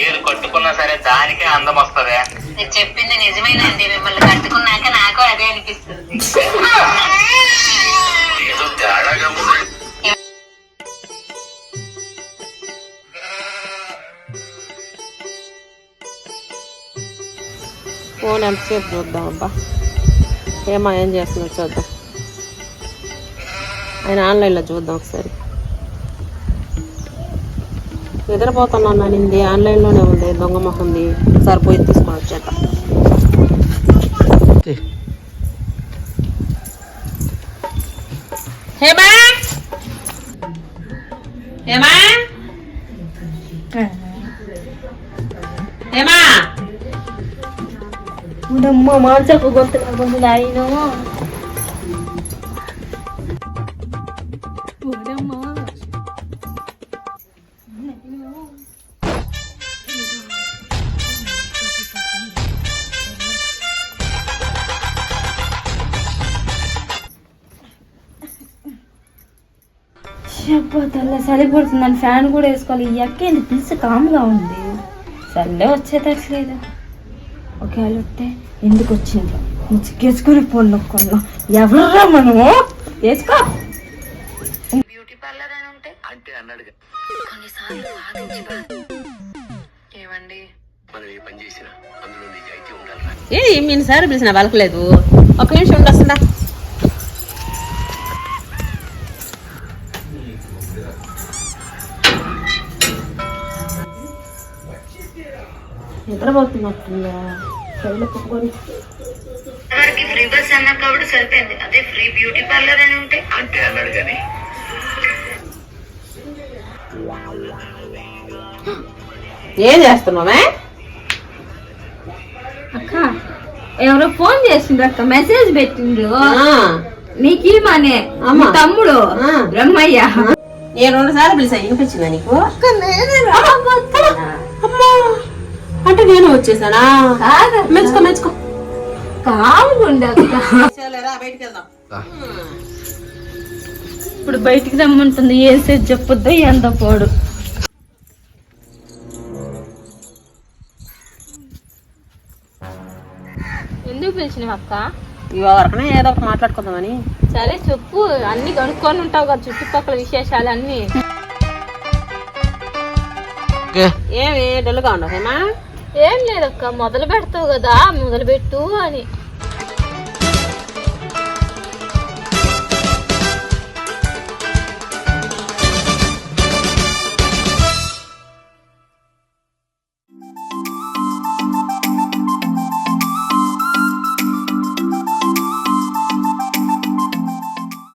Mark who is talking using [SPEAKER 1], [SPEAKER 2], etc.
[SPEAKER 1] ఏది కట్టుకున్నా సరే దానికే అందం వస్తుంది.
[SPEAKER 2] నేను చెప్పింది నిజమేనండి. మిమ్మల్ని కట్టుకున్నాక నాకు అదే అనిపిస్తుంది.
[SPEAKER 1] ఏదో తేడాగా ఉంది.
[SPEAKER 3] ఫోన్ ఎంతసేపు చూద్దాం అబ్బా. ఏం చేస్తున్నా చూద్దాం. ఆయన ఆన్లైన్లో చూద్దాం ఒకసారి. నిద్రపోతున్నాను అనింది, ఆన్లైన్లోనే ఉంది. దొంగ మొహం ఉంది. ఒకసారి పోయి తీసుకుని వచ్చేట. హేమా హేమా హేమా
[SPEAKER 4] మాంసపు గొంతు కాకుండా ఆయన తల్ల చలి పడుతుందని ఫ్యాన్ కూడా వేసుకోవాలి. ఈ అక్కేంది పిలిచి కామ్గా ఉంది. సర్లే వచ్చేటట్లేదు. ఒకవేళ వస్తే ఎందుకు వచ్చింది ముచ్చుకేసుకుని ఫోన్ నొక్కొన్నా. ఎవర్రా మనము వేసుకో.
[SPEAKER 2] బ్యూటీ పార్లర్ అని ఉంటే
[SPEAKER 1] అంటే అన్నాడుగా
[SPEAKER 2] కొన్నిసార్లు ఏమండి
[SPEAKER 1] మనం ఏ పని చేసినా అందులో నిజాయితీ ఉండాలి.
[SPEAKER 3] మీసారి పిలిచిన పలకలేదు. ఒక నిమిషం ఉండొస్తుందా? నిద్రపోతున్నట్టుందా?
[SPEAKER 2] ఫ్రీ బస్ అన్నారు కాబట్టి సరిపోయింది. అదే ఫ్రీ బ్యూటీ పార్లర్ అని ఉంటే
[SPEAKER 1] అంటే అన్నాడు కానీ
[SPEAKER 3] ఏం చేస్తున్నావే?
[SPEAKER 4] అక్క ఎవరో ఫోన్ చేసిండ్రు అక్క. మెసేజ్ పెట్టిండ్రు. నీకేమనే తమ్ముడు బ్రహ్మయ్య.
[SPEAKER 3] నేను 2 సార్లు పిలిచా. వినిపించిందా నీకు? అంటే నేను వచ్చేసానా? మెచ్చుకో మెచ్చుకో.
[SPEAKER 4] కాముండ
[SPEAKER 3] బయటికి వెళ్దాం.
[SPEAKER 4] ఇప్పుడు బయటికి రమ్మంటుంది. ఏం సేపు చెప్పొద్దు ఎంత పోడు. ఎందుకు పిలిచినవి అక్క?
[SPEAKER 3] ఇవరకనే ఏదో ఒకటి మాట్లాడుకుందామని.
[SPEAKER 4] సరే చెప్పు. అన్ని కనుక్కొని ఉంటావు కదా చుట్టుపక్కల విశేషాలు అన్ని.
[SPEAKER 3] ఏమి డల్గా ఉండవు హేమా?
[SPEAKER 4] ఏం లేదక్క. మొదలు పెడతావు కదా, మొదలు పెట్టు అని.